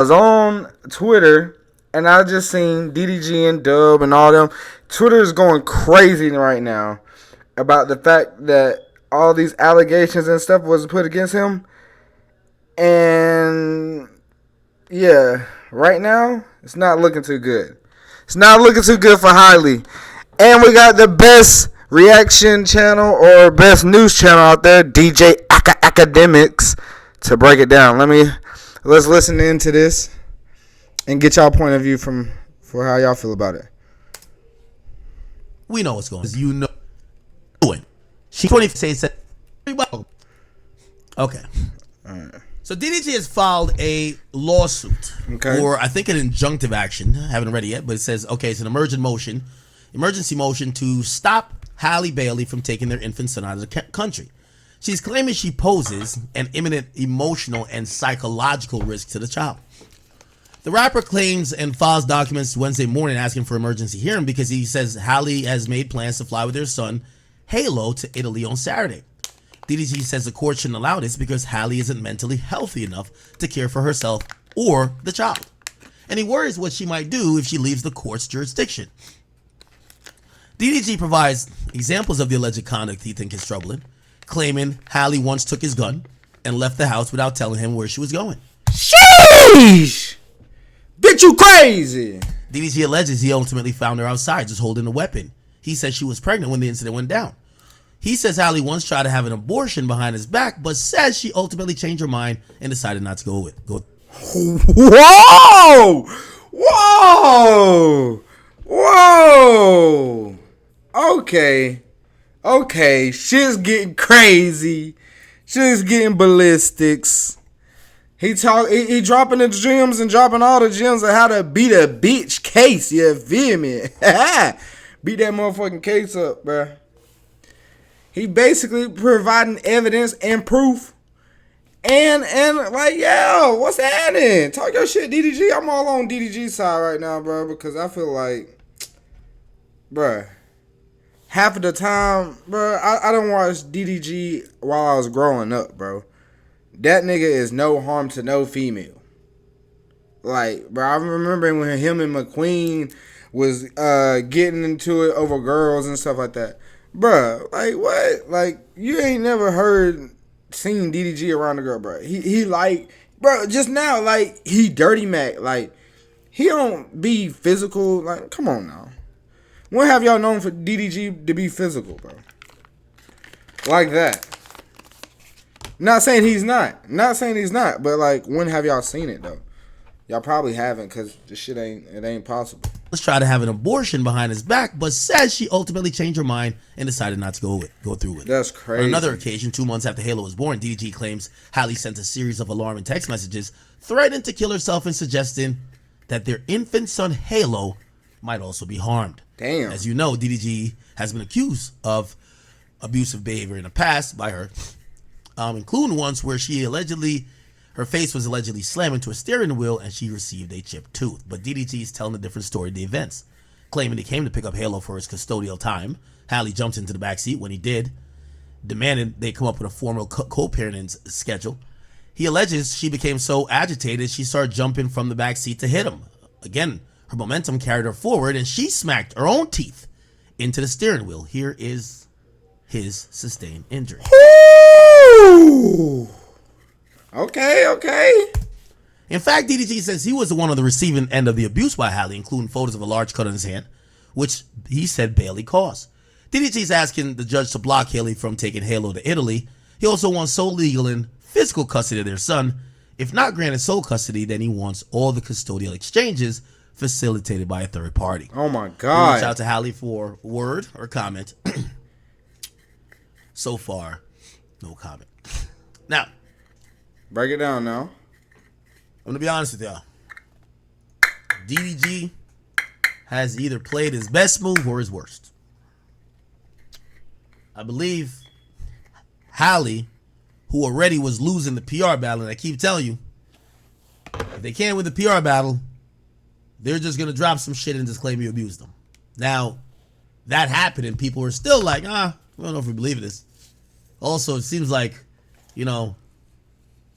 was on Twitter and I just seen DDG and Dub and all them. Twitter is going crazy right now about the fact that all these allegations and stuff was put against him. And yeah, right now it's not looking too good. It's not looking too good for Halle. And we got the best reaction channel or best news channel out there, DJ Academics, to break it down. Let's listen into this and get y'all point of view for how y'all feel about it. We know what's going on. You know doing. She 20 said okay. All right. So DDG has filed a lawsuit or I think an injunctive action. I haven't read it yet, but it says it's an emergency motion to stop Halle Bailey from taking their infant son out of the country. She's claiming she poses an imminent emotional and psychological risk to the child. The rapper claims and files documents Wednesday morning asking for emergency hearing because he says Halle has made plans to fly with their son, Halo, to Italy on Saturday. DDG says the court shouldn't allow this because Halle isn't mentally healthy enough to care for herself or the child. And he worries what she might do if she leaves the court's jurisdiction. DDG provides examples of the alleged conduct he thinks is troubling, claiming Halle once took his gun and left the house without telling him where she was going. Sheesh! Bitch, you crazy! DDG alleges he ultimately found her outside just holding a weapon. He says she was pregnant when the incident went down. He says Halle once tried to have an abortion behind his back, but says she ultimately changed her mind and decided not to go with it. Whoa! Whoa! Whoa! Okay, shit's getting crazy. Shit's getting ballistics. He dropping the gems and dropping all the gems of how to beat a bitch case. You feel me? Beat that motherfucking case up, bruh. He basically providing evidence and proof. And like, yo, what's happening? Talk your shit, DDG. I'm all on DDG's side right now, bro, because I feel like, bruh, half of the time, bro, I don't watch DDG while I was growing up, bro. That nigga is no harm to no female. Like, bro, I remember when him and McQueen was getting into it over girls and stuff like that. Bruh, like, what? Like, you ain't never seen DDG around the girl, bro. He like, bro, just now, like, he dirty Mac. Like, he don't be physical. Like, come on now. When have y'all known for DDG to be physical, bro? Like that. Not saying he's not, but like, when have y'all seen it though? Y'all probably haven't, because the shit ain't possible. Let's try to have an abortion behind his back, but says she ultimately changed her mind and decided not to go through with it. That's crazy. On another occasion, 2 months after Halo was born, DDG claims Halle sent a series of alarming text messages threatening to kill herself and suggesting that their infant son Halo might also be harmed. Damn. As you know, DDG has been accused of abusive behavior in the past by her, including once where her face was allegedly slammed into a steering wheel and she received a chipped tooth. But DDG is telling a different story of the events, claiming he came to pick up Halo for his custodial time. Halle jumped into the backseat when he did, demanded they come up with a formal co-parenting schedule. He alleges she became so agitated she started jumping from the backseat to hit him. Again, her momentum carried her forward and she smacked her own teeth into the steering wheel. Here is his sustained injury. Ooh. Okay. In fact, DDG says he was the one on the receiving end of the abuse by Halle, including photos of a large cut on his hand, which he said Bailey caused. DDG is asking the judge to block Halle from taking Halo to Italy. He also wants sole legal and physical custody of their son. If not granted sole custody, then he wants all the custodial exchanges facilitated by a third party. Oh my God. Reach out to Halle for word or comment. So far, no comment. Now, break it down now. I'm going to be honest with y'all. DDG has either played his best move or his worst. I believe Halle, who already was losing the PR battle, and I keep telling you, if they can't win the PR battle, they're just going to drop some shit and just claim you abused them. Now, that happened and people are still like, I don't know if we believe this. Also, it seems like, you're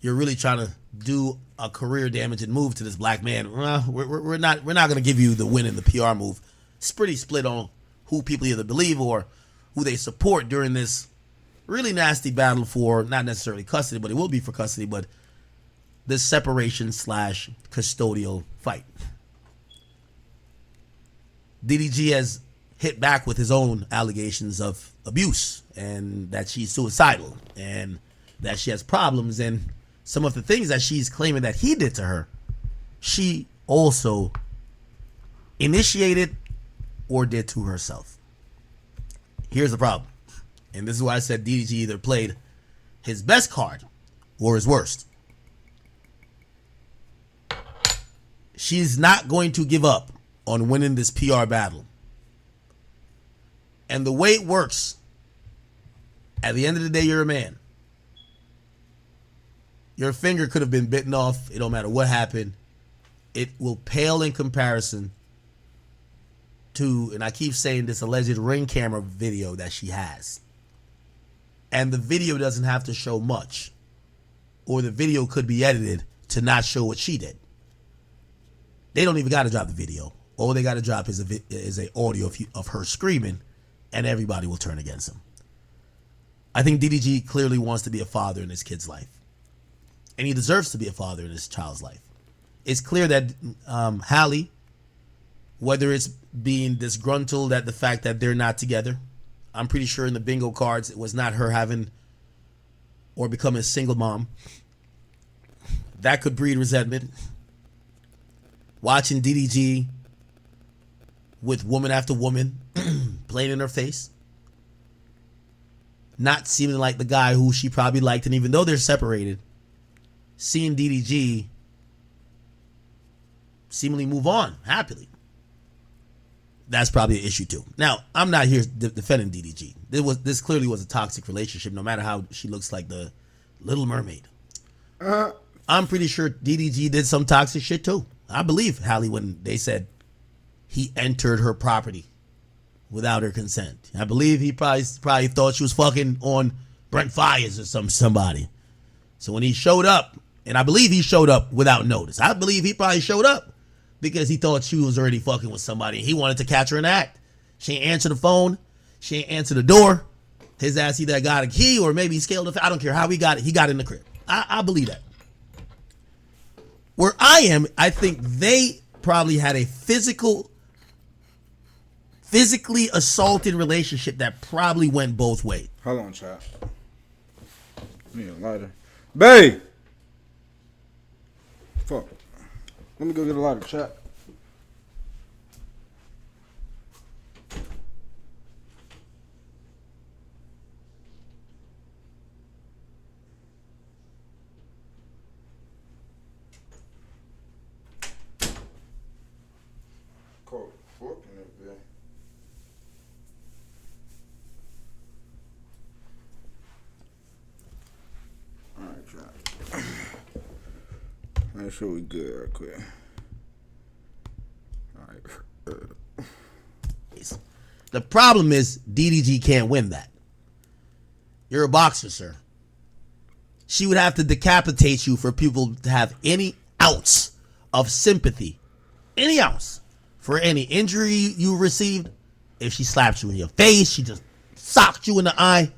really trying to do a career damaging move to this black man, we're not going to give you the win in the PR move. It's pretty split on who people either believe or who they support during this really nasty battle for not necessarily custody, but it will be for custody, but this separation / custodial fight. DDG has hit back with his own allegations of abuse and that she's suicidal and that she has problems, and some of the things that she's claiming that he did to her, she also initiated or did to herself. Here's the problem, and this is why I said DDG either played his best card or his worst. She's not going to give up on winning this PR battle. And the way it works, at the end of the day, you're a man. Your finger could have been bitten off. It don't matter what happened. It will pale in comparison to, and I keep saying this, alleged Ring camera video that she has. And the video doesn't have to show much. Or the video could be edited to not show what she did. They don't even got to drop the video. All they got to drop is a audio of her screaming, and everybody will turn against him. I think DDG clearly wants to be a father in his kid's life. And he deserves to be a father in his child's life. It's clear that Halle, whether it's being disgruntled at the fact that they're not together, I'm pretty sure in the bingo cards it was not her having or becoming a single mom. That could breed resentment. Watching DDG with woman after woman playing in her face. Not seeming like the guy who she probably liked, and even though they're separated, seeing DDG seemingly move on happily. That's probably an issue too. Now, I'm not here defending DDG. This clearly was a toxic relationship, no matter how she looks like the Little Mermaid. I'm pretty sure DDG did some toxic shit too. I believe Halle when they said he entered her property without her consent. I believe he probably thought she was fucking on Brent Fires or somebody. So when he showed up, and I believe he showed up without notice. I believe he probably showed up because he thought she was already fucking with somebody. He wanted to catch her in the act. She ain't answer the phone. She ain't answer the door. His ass either got a key or maybe he scaled it. I don't care how he got it. He got in the crib. I believe that. Where I am, I think they probably had a physically assaulted relationship that probably went both ways. Hold on, chat. Need a lighter. Babe! Fuck. Let me go get a lighter, chat. Make sure we good real quick. Alright. The problem is DDG can't win that. You're a boxer, sir. She would have to decapitate you for people to have any ounce of sympathy. Any ounce. For any injury you received. If she slapped you in your face, she just socked you in the eye.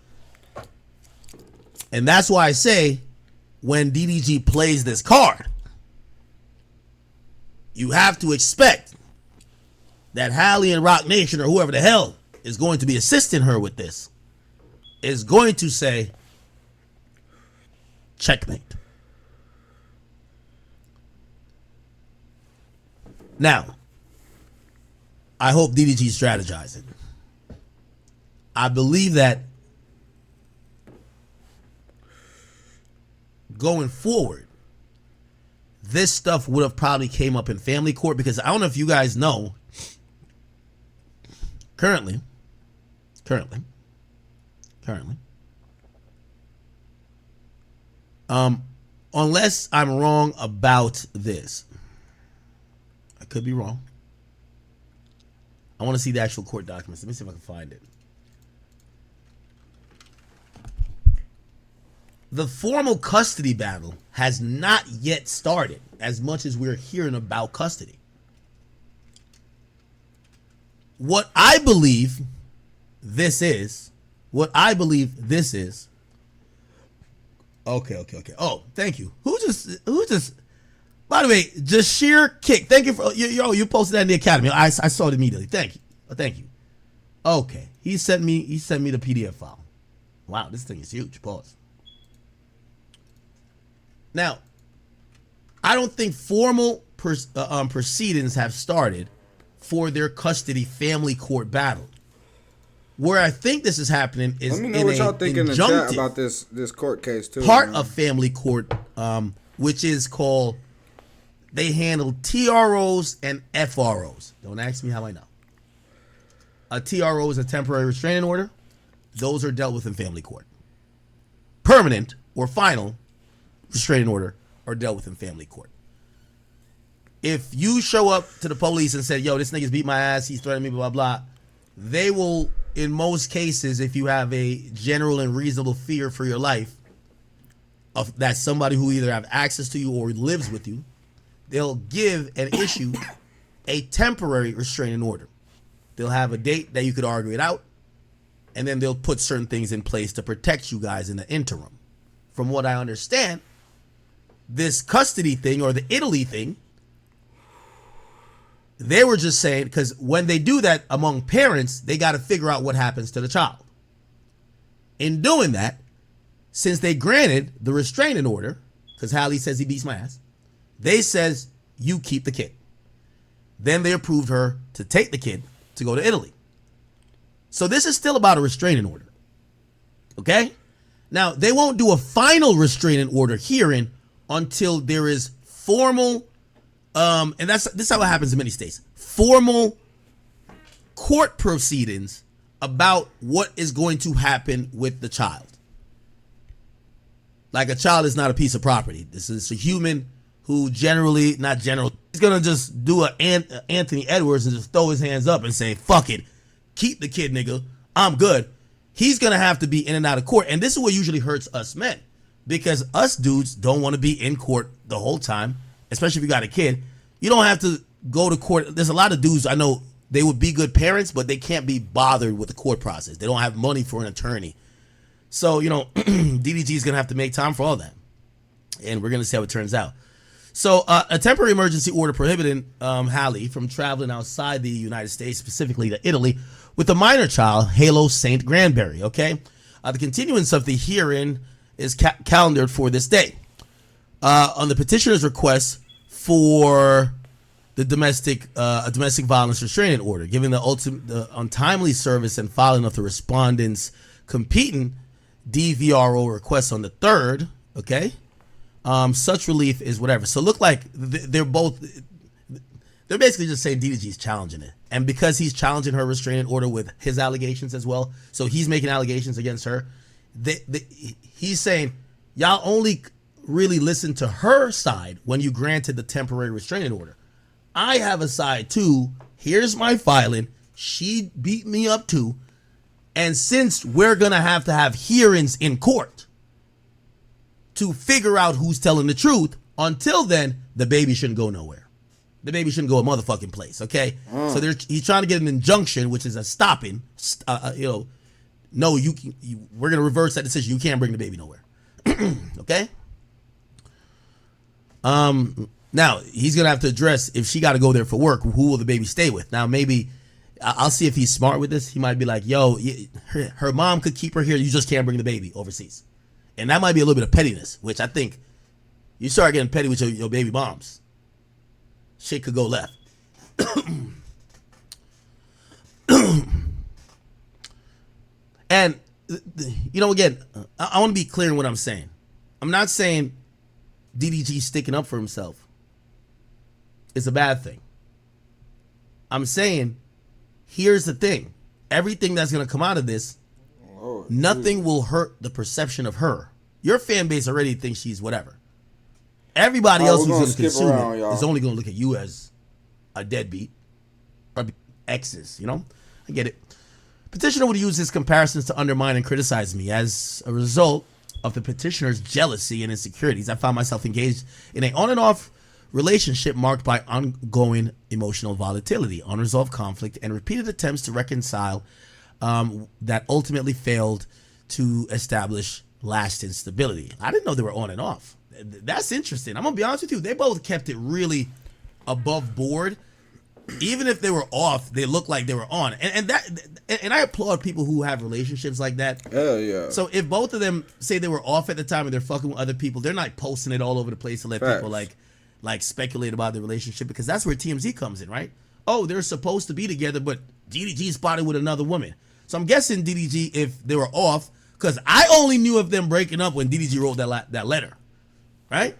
And that's why I say when DDG plays this card, you have to expect that Halle and Rock Nation or whoever the hell is going to be assisting her with this is going to say, checkmate. Now, I hope DDG's strategizing. I believe that going forward, this stuff would have probably came up in family court because I don't know if you guys know, currently, unless I'm wrong about this, I could be wrong. I want to see the actual court documents. Let me see if I can find it. the formal custody battle has not yet started, as much as we're hearing about custody. What I believe this is. Okay. Oh, thank you. Who just? By the way, just sheer kick. Thank you for you posted that in the academy. I saw it immediately. Thank you. Okay, he sent me the PDF file. Wow, this thing is huge. Pause. Now, I don't think formal proceedings have started for their custody family court battle. Where I think this is happening is let me know what y'all think in the chat about this court case too. Part of family court, which is called, they handle TROs and FROs. Don't ask me how I know. A TRO is a temporary restraining order. Those are dealt with in family court. Permanent or final restraining order are dealt with in family court. If you show up to the police and say, yo, this nigga's beat my ass, he's threatening me, blah, blah, they will, in most cases, if you have a general and reasonable fear for your life of that somebody who either have access to you or lives with you, they'll give and issue a temporary restraining order. They'll have a date that you could argue it out, and then they'll put certain things in place to protect you guys in the interim. From what I understand, this custody thing or the Italy thing, they were just saying, because when they do that among parents, they got to figure out what happens to the child. In doing that, since they granted the restraining order, because Halle says he beats my ass, they says, you keep the kid. Then they approved her to take the kid to go to Italy. So this is still about a restraining order. Okay? Now, they won't do a final restraining order hearing until there is formal, and this is how it happens in many states, formal court proceedings about what is going to happen with the child. Like, a child is not a piece of property. This is a human who he's going to just do an Anthony Edwards and just throw his hands up and say, fuck it, keep the kid, nigga, I'm good. He's going to have to be in and out of court. And this is what usually hurts us men, because us dudes don't want to be in court the whole time, especially if you got a kid. You don't have to go to court. There's a lot of dudes I know, they would be good parents, but they can't be bothered with the court process. They don't have money for an attorney. So, DDG is going to have to make time for all that. And we're going to see how it turns out. So a temporary emergency order prohibiting Halle from traveling outside the United States, specifically to Italy, with a minor child, Halle St. Granberry, okay? The continuance of the hearing is calendared for this day. On the petitioner's request for the domestic violence restraining order, given the untimely service and filing of the respondent's competing DVRO request on the 3rd, okay? Such relief is whatever. So look like they're basically just saying DDG's challenging it. And because he's challenging her restraining order with his allegations as well, so he's making allegations against her, he's saying, y'all only really listen to her side when you granted the temporary restraining order. I have a side too. Here's my filing. She beat me up too. And since we're going to have hearings in court to figure out who's telling the truth, until then, the baby shouldn't go nowhere. The baby shouldn't go a motherfucking place, okay? So he's trying to get an injunction, which is a stopping. No, we're going to reverse that decision. You can't bring the baby nowhere, okay? Now, he's going to have to address, if she got to go there for work, who will the baby stay with? Now, maybe, I'll see if he's smart with this. He might be like, yo, her mom could keep her here. You just can't bring the baby overseas. And that might be a little bit of pettiness, which I think you start getting petty with your baby moms, shit could go left. And, again, I want to be clear in what I'm saying. I'm not saying DDG sticking up for himself is a bad thing. I'm saying, here's the thing. Everything that's going to come out of this, nothing will hurt the perception of her. Your fan base already thinks she's whatever. Everybody else who's going to consume it is only going to look at you as a deadbeat. Or exes, I get it. Petitioner would use his comparisons to undermine and criticize me. As a result, of the petitioner's jealousy and insecurities, I found myself engaged in an on and off relationship marked by ongoing emotional volatility, unresolved conflict, and repeated attempts to reconcile that ultimately failed to establish lasting stability. I didn't know they were on and off. That's interesting. I'm gonna be honest with you. They both kept it really above board. Even if they were off, they looked like they were on. And I applaud people who have relationships like that. Hell yeah. So if both of them say they were off at the time and they're fucking with other people, they're not posting it all over the place to let people like speculate about the relationship, because that's where TMZ comes in, right? Oh, they're supposed to be together, but DDG spotted with another woman. So I'm guessing DDG, if they were off, because I only knew of them breaking up when DDG wrote that letter, right?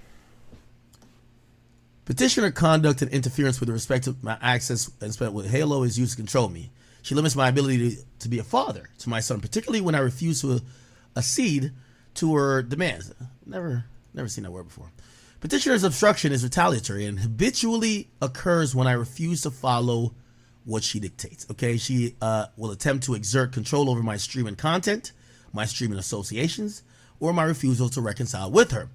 Petitioner conduct and interference with respect to my access and spent with Halle is used to control me. She limits my ability to be a father to my son, particularly when I refuse to accede to her demands. Never seen that word before. Petitioner's obstruction is retaliatory and habitually occurs when I refuse to follow what she dictates. Okay, she will attempt to exert control over my streaming content, my streaming associations, or my refusal to reconcile with her.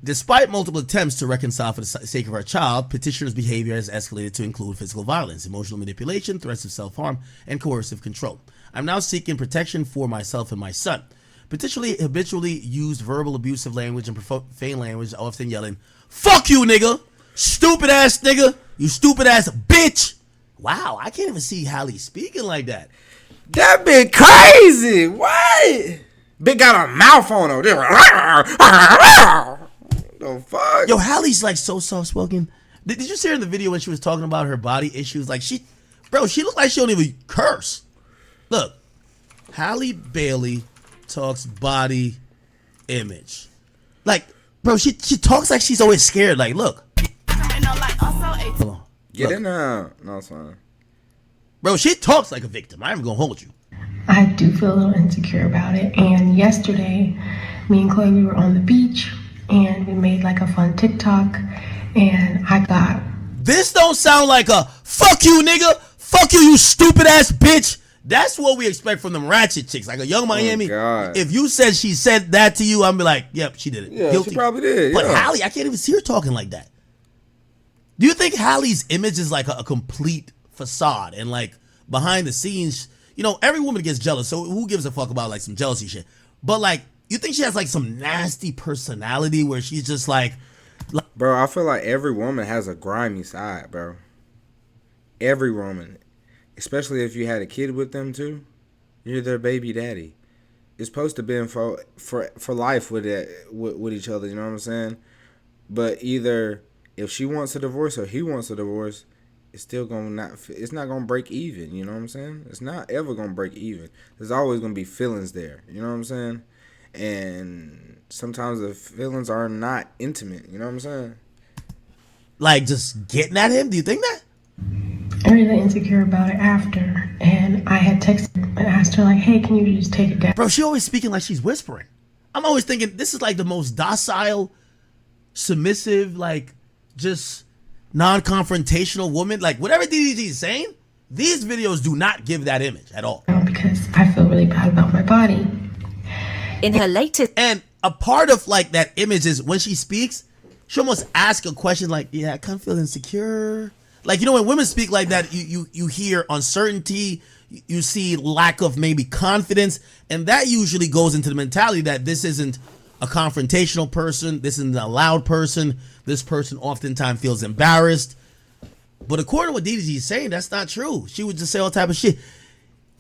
Despite multiple attempts to reconcile for the sake of our child, petitioner's behavior has escalated to include physical violence, emotional manipulation, threats of self-harm, and coercive control. I'm now seeking protection for myself and my son. Petitionally habitually used verbal abusive language and profane language, often yelling, "Fuck you, nigga! Stupid ass nigga! You stupid ass bitch!" Wow, I can't even see Halle speaking like that. That bit crazy. What? Big got a mouth on her. The fuck? Yo, Halle's like so soft spoken. Did you see her in the video when she was talking about her body issues? Like she looked like she don't even curse. Look, Halle Bailey talks body image. Like, bro, she talks like she's always scared. Like, look. Get in there. No, it's fine. Bro, she talks like a victim. I'm gonna hold you. I do feel a little insecure about it. And yesterday, me and Chloe, we were on the beach and we made like a fun TikTok. And I thought, this don't sound like a "fuck you, nigga, fuck you, you stupid ass bitch." That's what we expect from them ratchet chicks, like a Young Miami. If you said she said that to you, I'm be like, yep, she did it. Yeah, guilty. She probably did. But Halle, I can't even see her talking like that. Do you think Halle's image is like a complete facade and like behind the scenes? You know, every woman gets jealous, so who gives a fuck about like some jealousy shit? But like, you think she has like some nasty personality where she's just like bro, I feel like every woman has a grimy side, bro. Every woman, especially if you had a kid with them too, you're their baby daddy. It's supposed to be for life with each other. You know what I'm saying? But either if she wants a divorce or he wants a divorce, it's still it's not gonna break even. You know what I'm saying? It's not ever gonna break even. There's always gonna be feelings there. You know what I'm saying? And sometimes the feelings are not intimate. You know what I'm saying? Like just getting at him. Do you think that? I was really insecure about it after, and I had texted and asked her like, "Hey, can you just take it down?" Bro, she always speaking like she's whispering. I'm always thinking this is like the most docile, submissive, like just non-confrontational woman. Like whatever DDG is saying, these videos do not give that image at all. Because I feel really bad about my body. In her latest, and a part of like that image is when she speaks, she almost asks a question like, "Yeah, I kind of feel insecure." Like, you know, when women speak like that, you hear uncertainty, you see lack of maybe confidence, and that usually goes into the mentality that this isn't a confrontational person, this isn't a loud person, this person oftentimes feels embarrassed. But according to what DDG is saying, that's not true. She would just say all type of shit.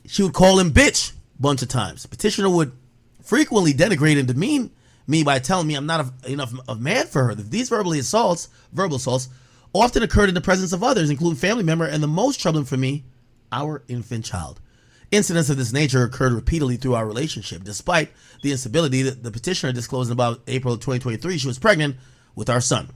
She would call him bitch a bunch of times. Petitioner would frequently denigrate and demean me by telling me I'm not enough of a man for her. These verbal assaults often occurred in the presence of others, including family member, and the most troubling for me, our infant child. Incidents of this nature occurred repeatedly through our relationship. Despite the instability, the petitioner disclosed in about April of 2023 she was pregnant with our son.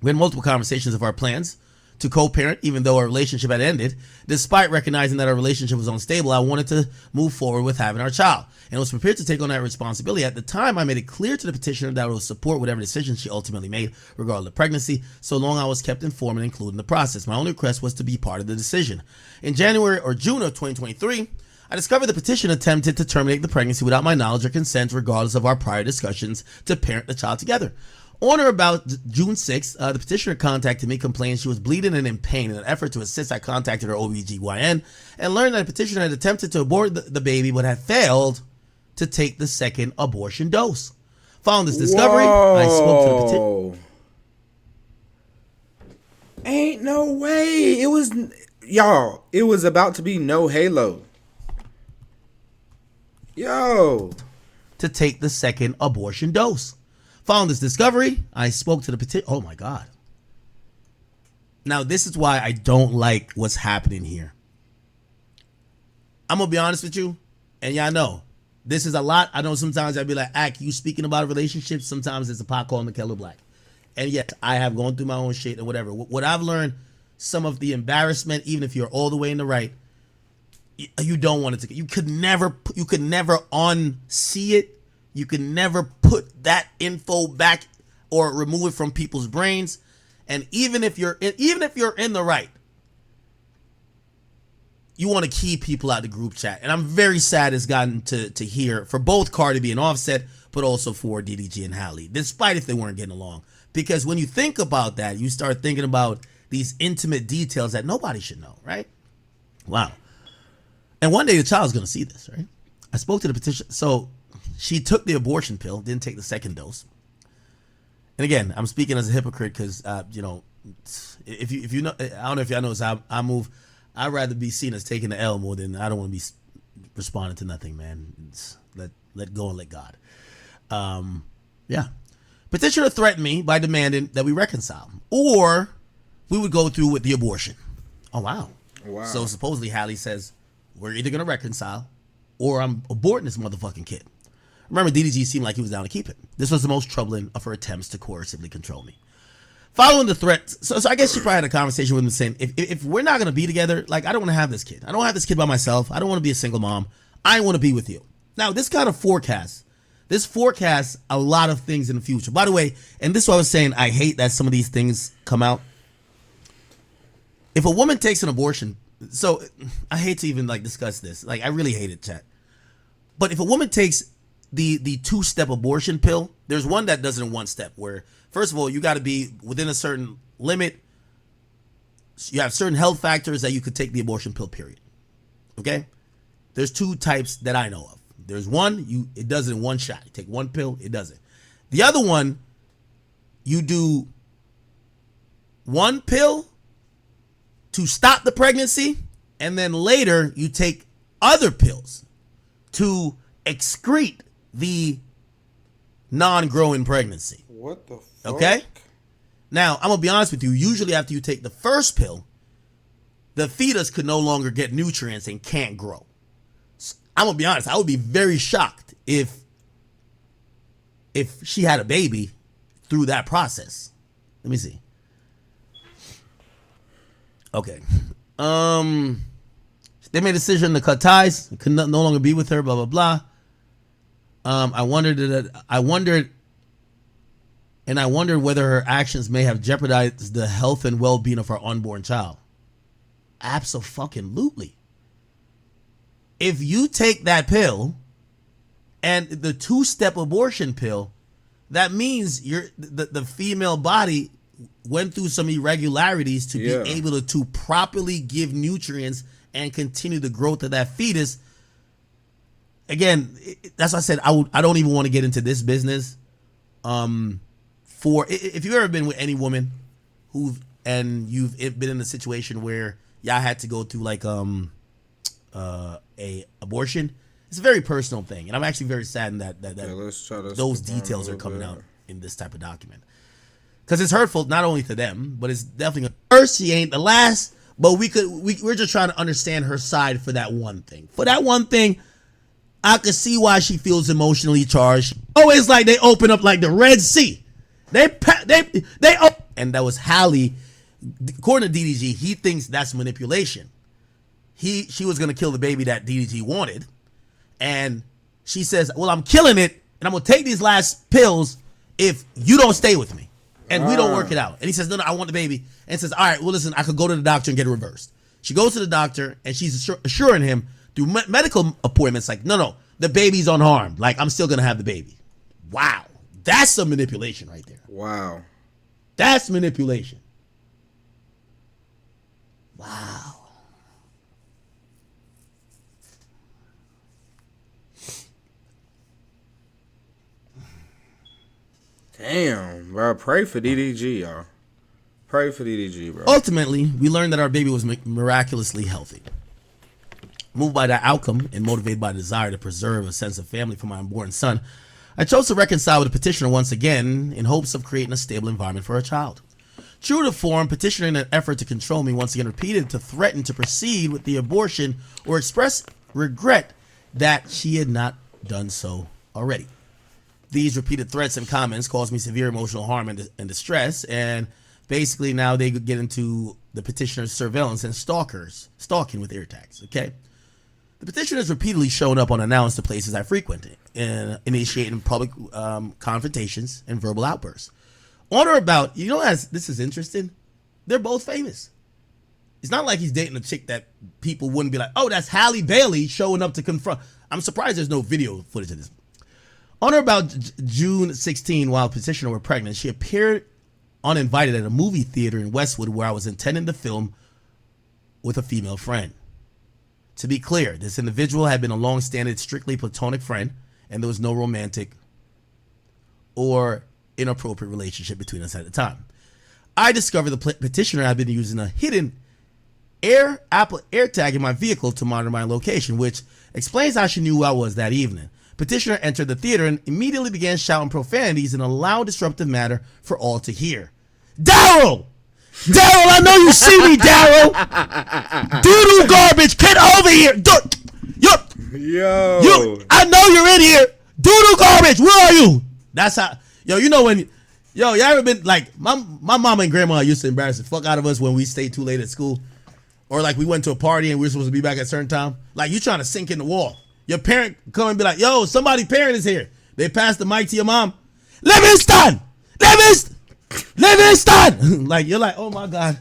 We had multiple conversations of our plans to co-parent, even though our relationship had ended. Despite recognizing that our relationship was unstable, I wanted to move forward with having our child, and was prepared to take on that responsibility. At the time, I made it clear to the petitioner that I would support whatever decision she ultimately made regarding the pregnancy, so long I was kept informed and included in the process. My only request was to be part of the decision. In January or June of 2023, I discovered the petition attempted to terminate the pregnancy without my knowledge or consent, regardless of our prior discussions to parent the child together. On or about June 6th, the petitioner contacted me, complaining she was bleeding and in pain. In an effort to assist, I contacted her OBGYN and learned that the petitioner had attempted to abort the baby but had failed to take the second abortion dose. Following this discovery, I spoke to the petitioner. Ain't no way. It was, y'all, it was about to be no halo. Yo. To take the second abortion dose. Following this discovery, I spoke to the petitioner. Oh my God. Now, this is why I don't like what's happening here. I'm going to be honest with you. And y'all know, this is a lot. I know sometimes I'd be like, you speaking about a relationship. Sometimes it's a pot called McKellar Black. And yes, I have gone through my own shit and whatever. What I've learned, some of the embarrassment, even if you're all the way in the right, you don't want it to. You could never unsee it. You can never put that info back or remove it from people's brains. And even if you're in the right, you want to keep people out of the group chat. And I'm very sad it's gotten to hear for both Cardi B and Offset, but also for DDG and Halle, despite if they weren't getting along. Because when you think about that, you start thinking about these intimate details that nobody should know, right? Wow. And one day the child's going to see this, right? I spoke to the petition. So she took the abortion pill, didn't take the second dose. And again, I'm speaking as a hypocrite because, if you know, I don't know if y'all notice, I move. I'd rather be seen as taking the L more than I don't want to be responding to nothing, man. Let go and let God. Yeah. Petitioner threatened me by demanding that we reconcile, or we would go through with the abortion. Oh, wow. So supposedly Halle says, we're either going to reconcile or I'm aborting this motherfucking kid. Remember, DDG seemed like he was down to keep it. This was the most troubling of her attempts to coercively control me. Following the threat, so I guess she probably had a conversation with him saying, if we're not going to be together, like, I don't want to have this kid. I don't want to have this kid by myself. I don't want to be a single mom. I want to be with you. Now, this kind of forecasts a lot of things in the future. By the way, and this is what I was saying, I hate that some of these things come out. If a woman takes an abortion, so I hate to even like discuss this. Like, I really hate it, chat. But if a woman takes the two-step abortion pill, there's one that does it in one step where, first of all, you got to be within a certain limit. You have certain health factors that you could take the abortion pill, period. Okay? There's two types that I know of. There's one, it does it in one shot. You take one pill, it does it. The other one, you do one pill to stop the pregnancy, and then later you take other pills to excrete the non-growing pregnancy. What the fuck? Okay? Now, I'm going to be honest with you. Usually after you take the first pill, the fetus could no longer get nutrients and can't grow. So, I'm going to be honest. I would be very shocked if she had a baby through that process. Let me see. Okay. They made a decision to cut ties. Could no longer be with her, blah, blah, blah. I wondered whether her actions may have jeopardized the health and well-being of her unborn child. Abso-fucking-lutely. If you take that pill and the two-step abortion pill, that means the female body went through some irregularities to be able to properly give nutrients and continue the growth of that fetus. Again, that's why I said I don't even want to get into this business. If you've ever been with any woman you've been in a situation where y'all had to go through like a abortion, it's a very personal thing, and I'm actually very saddened that those details are coming out in this type of document, because it's hurtful not only to them, but it's definitely first. She ain't the last, but we're just trying to understand her side for that one thing. For that one thing, I could see why she feels emotionally charged. Always like they open up like the Red Sea. And that was Halle. According to DDG, he thinks that's manipulation. She was gonna kill the baby that DDG wanted, and she says, "Well, I'm killing it, and I'm gonna take these last pills if you don't stay with me, and we don't work it out." And he says, "No, I want the baby." And says, "All right, well, listen, I could go to the doctor and get it reversed." She goes to the doctor, and she's assuring him through medical appointments, like, no, the baby's unharmed. Like, I'm still going to have the baby. Wow. That's some manipulation right there. Wow. That's manipulation. Wow. Damn, bro. Pray for DDG, y'all. Pray for DDG, bro. Ultimately, we learned that our baby was miraculously healthy. Moved by that outcome and motivated by the desire to preserve a sense of family for my unborn son, I chose to reconcile with the petitioner once again in hopes of creating a stable environment for our child. True to form, petitioner, in an effort to control me, once again repeated to threaten to proceed with the abortion or express regret that she had not done so already. These repeated threats and comments caused me severe emotional harm and distress, and basically now they get into the petitioner's surveillance and stalking with ear tags, okay? The petitioner has repeatedly shown up unannounced to places I frequent, initiating public confrontations and verbal outbursts. On or about, as this is interesting, they're both famous. It's not like he's dating a chick that people wouldn't be like, oh, that's Halle Bailey showing up to confront. I'm surprised there's no video footage of this. On or about June 16, while petitioner were pregnant, she appeared uninvited at a movie theater in Westwood where I was intending to film with a female friend. To be clear, this individual had been a long-standing, strictly platonic friend, and there was no romantic or inappropriate relationship between us at the time. I discovered the petitioner had been using a hidden air tag in my vehicle to monitor my location, which explains how she knew who I was that evening. Petitioner entered the theater and immediately began shouting profanities in a loud, disruptive manner for all to hear. Daryl! Daryl, I know you see me, Daryl! Doo-doo garbage, get over here! I know you're in here! Doo-doo garbage, where are you? That's how, y'all ever been, like, my mama and grandma used to embarrass the fuck out of us when we stayed too late at school. Or like we went to a party and we were supposed to be back at a certain time. Like, you trying to sink in the wall. Your parent come and be like, yo, somebody parent is here. They pass the mic to your mom. Livingston! Like, you're like, oh my God.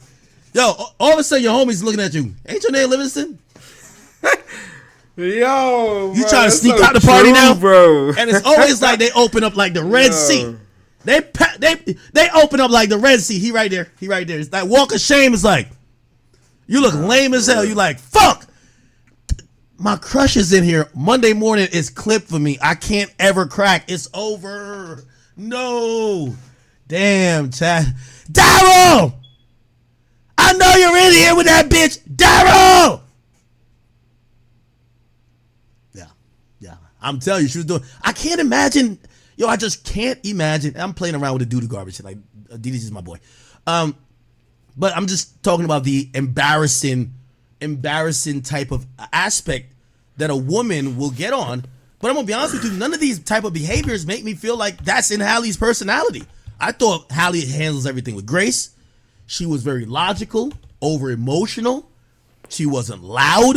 Yo, all of a sudden your homie's looking at you. Ain't your name Livingston? Yo, you trying to sneak out the party now, bro? And it's always like they open up like the Red Sea. They open up like the Red Sea. He right there. It's that walk of shame is like, you look lame as hell. You like, fuck. My crush is in here. Monday morning is clipped for me. I can't ever crack. It's over. No. Damn, Chad. Daryl! I know you're in here with that bitch. Daryl! Yeah. I'm telling you, she was doing. I can't imagine. Yo, I just can't imagine. I'm playing around with the doo-doo garbage. Like, DD's is my boy. But I'm just talking about the embarrassing type of aspect that a woman will get on. But I'm gonna be honest with you, none of these type of behaviors make me feel like that's in Halle's personality. I thought Halle handles everything with grace. She was very logical, over emotional. She wasn't loud.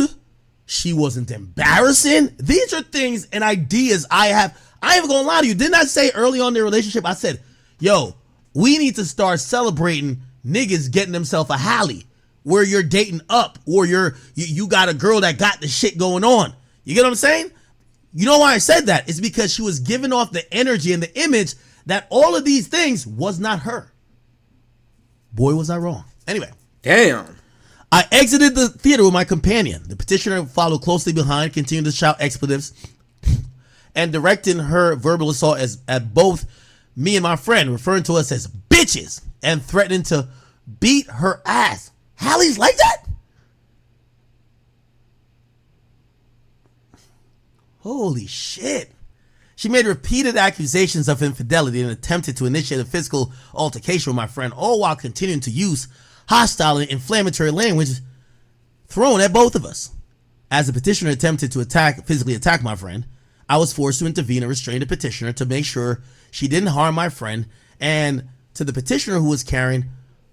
She wasn't embarrassing. These are things and ideas I have. I ain't gonna lie to you. Didn't I say early on in their relationship, I said, yo, we need to start celebrating niggas getting themselves a Halle where you're dating up or you got a girl that got the shit going on. You get what I'm saying? You know why I said that? It's because she was giving off the energy and the image that all of these things was not her. Boy, was I wrong. Anyway. Damn. I exited the theater with my companion. The petitioner followed closely behind, continued to shout expletives and directing her verbal assault at both me and my friend, referring to us as bitches and threatening to beat her ass. Halle's like that? Holy shit. She made repeated accusations of infidelity and attempted to initiate a physical altercation with my friend, all while continuing to use hostile and inflammatory language thrown at both of us. As the petitioner attempted to physically attack my friend, I was forced to intervene and restrain the petitioner to make sure she didn't harm my friend and to the petitioner who was carrying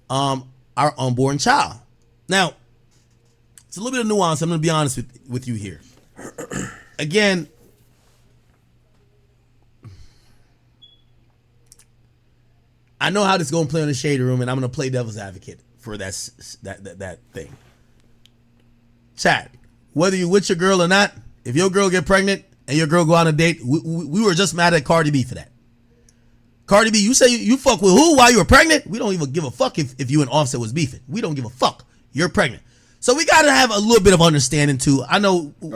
our unborn child. Now, it's a little bit of nuance. I'm going to be honest with you here. Again, I know how this is going to play in the shade room, and I'm going to play devil's advocate for that thing. Chad, whether you with your girl or not, if your girl get pregnant and your girl go on a date, we were just mad at Cardi B for that. Cardi B, you say you fuck with who while you were pregnant? We don't even give a fuck if you and Offset was beefing. We don't give a fuck. You're pregnant. So we got to have a little bit of understanding too. I know some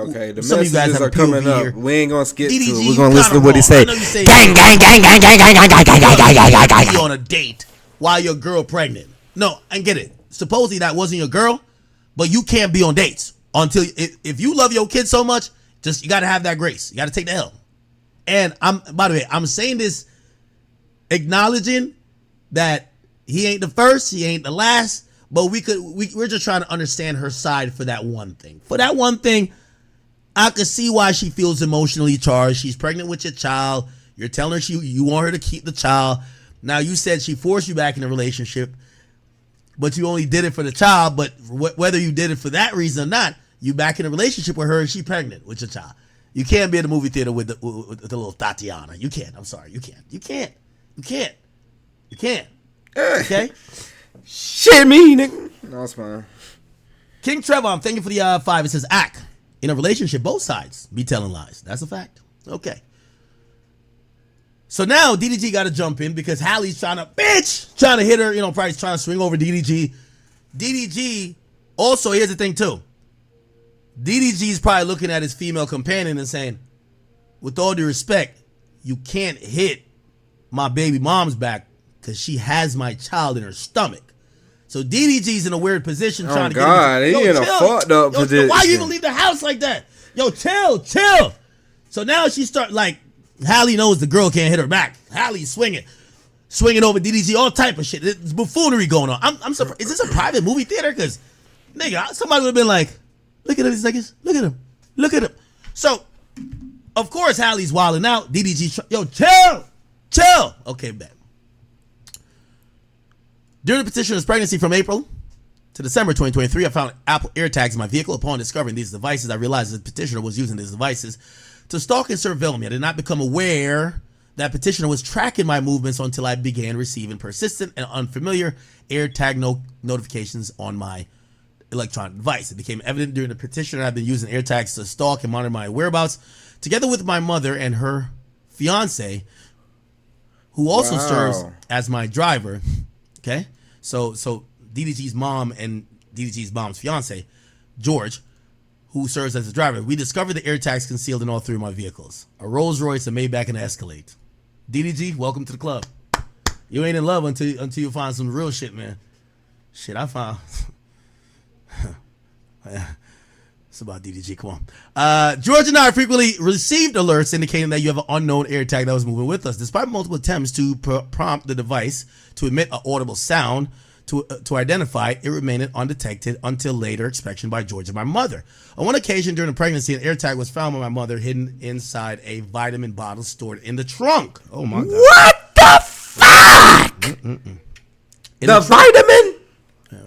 of you guys have a POV here. We ain't going to skip DDG, to it. We're going to listen to what he say. Gang, gang, gang, gang, gang, gang, gang, gang, gang, gang, gang, gang. You on a date while your girl pregnant. No, I get it. Supposedly that wasn't your girl, but you can't be on dates until if you love your kid so much, just you got to have that grace. You got to take the L. And by the way, I'm saying this acknowledging that he ain't the first, he ain't the last. But we're just trying to understand her side for that one thing. For that one thing, I could see why she feels emotionally charged. She's pregnant with your child. You're telling her you want her to keep the child. Now, you said she forced you back in a relationship, but you only did it for the child. But whether you did it for that reason or not, you back in a relationship with her and she pregnant with your child. You can't be in the movie theater with the little Tatiana. You can't. I'm sorry. You can't. Okay? Shit me, nigga. No, it's fine. King Trevor, thank you for the 5. It says, act. In a relationship, both sides be telling lies. That's a fact. Okay. So now DDG got to jump in because Halle's trying to hit her, probably trying to swing over DDG. DDG, also, here's the thing too. DDG's probably looking at his female companion and saying, with all due respect, you can't hit my baby mom's back because she has my child in her stomach. So DDG's in a weird position trying to get him. He in a fucked up position. Why you even leave the house like that? Yo, chill. So now she start like, Halle knows the girl can't hit her back. Halle's swinging over DDG, all type of shit. It's buffoonery going on. I'm surprised. Is this a private movie theater? Because, nigga, somebody would have been like, look at these niggas. Look at him. So, of course, Halle's wilding out. DDG, yo, chill. Okay, bet. During the petitioner's pregnancy from April to December 2023, I found Apple AirTags in my vehicle. Upon discovering these devices, I realized the petitioner was using these devices to stalk and surveil me. I did not become aware that petitioner was tracking my movements until I began receiving persistent and unfamiliar AirTag notifications on my electronic device. It became evident during the petitioner I've been using AirTags to stalk and monitor my whereabouts, together with my mother and her fiance, who also serves as my driver. Okay? So DDG's mom and DDG's mom's fiance, George, who serves as the driver, we discovered the AirTags concealed in all 3 of my vehicles: a Rolls Royce, a Maybach, and an Escalade. DDG, welcome to the club. You ain't in love until you find some real shit, man. Shit, I found. It's about DDG. Come on. George and I frequently received alerts indicating that you have an unknown AirTag that was moving with us. Despite multiple attempts to prompt the device to emit an audible sound to identify it, remained undetected until later inspection by George and my mother. On one occasion during the pregnancy, an AirTag was found by my mother hidden inside a vitamin bottle stored in the trunk. Oh my God. What the fuck? The vitamin?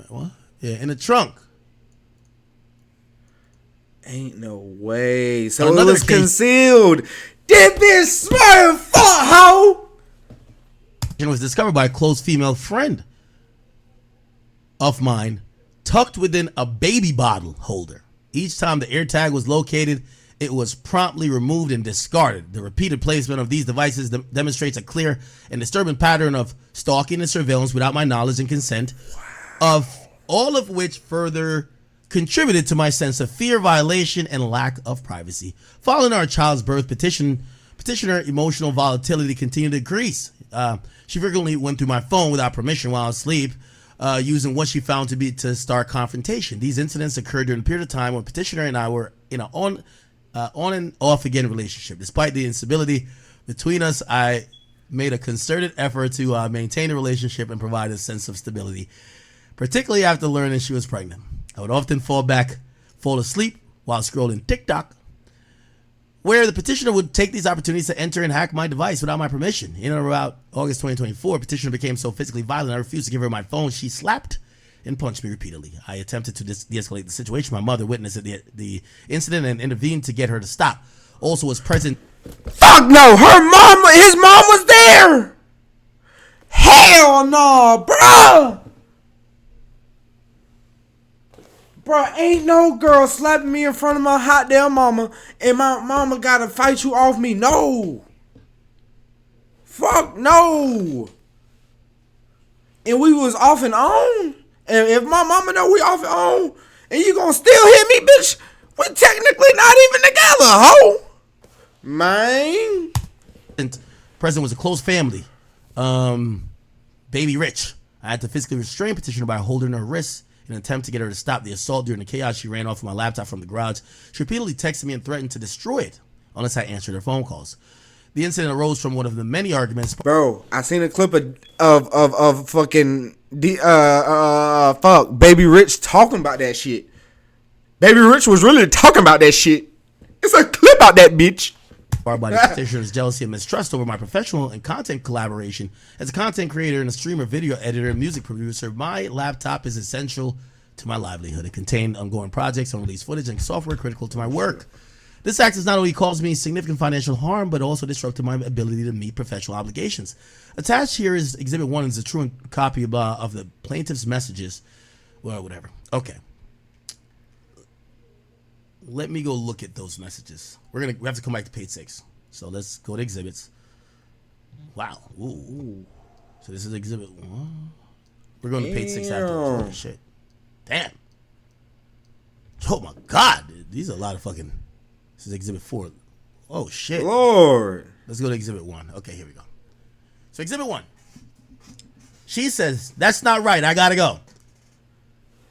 What? Yeah, in the trunk. Ain't no way. So it was concealed. This bitch smart as fuck, hoe. It was discovered by a close female friend of mine, tucked within a baby bottle holder. Each time the AirTag was located, it was promptly removed and discarded. The repeated placement of these devices demonstrates a clear and disturbing pattern of stalking and surveillance without my knowledge and consent, of all of which further contributed to my sense of fear, violation, and lack of privacy. Following our child's birth, petitioner emotional volatility continued to increase. She frequently went through my phone without permission while asleep, using what she found to start confrontation. These incidents occurred during a period of time when petitioner and I were in an on and off again relationship. Despite the instability between us, I made a concerted effort to maintain the relationship and provide a sense of stability, particularly after learning she was pregnant. I would often fall asleep while scrolling TikTok, where the petitioner would take these opportunities to enter and hack my device without my permission. In and about August 2024, petitioner became so physically violent, I refused to give her my phone. She slapped and punched me repeatedly. I attempted to de-escalate the situation. My mother witnessed the incident and intervened to get her to stop. Also was present. Fuck no, his mom was there. Hell no, bruh. Bro, ain't no girl slapping me in front of my hot damn mama and my mama gotta fight you off me. No. Fuck no. And we was off and on. And if my mama know we off and on and you gonna still hit me, bitch, we technically not even together, ho. Man. President was a close family. Baby Rich. I had to physically restrain Petitioner by holding her wrists in an attempt to get her to stop the assault. During the chaos, she ran off with my laptop from the garage. She repeatedly texted me and threatened to destroy it unless I answered her phone calls. The incident arose from one of the many arguments. Bro, I seen a clip of fucking Baby Rich talking about that shit. Baby Rich was really talking about that shit. It's a clip out that bitch. By the petitioner's jealousy and mistrust over my professional and content collaboration. As a content creator and a streamer, video editor, and music producer, my laptop is essential to my livelihood. It contained ongoing projects, unreleased footage, and software critical to my work. This act has not only caused me significant financial harm, but also disrupted my ability to meet professional obligations. Attached here is Exhibit 1, is a true copy of the plaintiff's messages. Well, whatever. Okay. Let me go look at those messages. We have to come back to page 6. So let's go to exhibits. Wow. Ooh. So this is exhibit 1. We're going to page 6 after. Holy shit. Damn. Oh my God. These are a lot of fucking. This is exhibit 4. Oh shit. Lord. Let's go to exhibit 1. Okay, here we go. So exhibit 1. She says, "That's not right. I gotta go."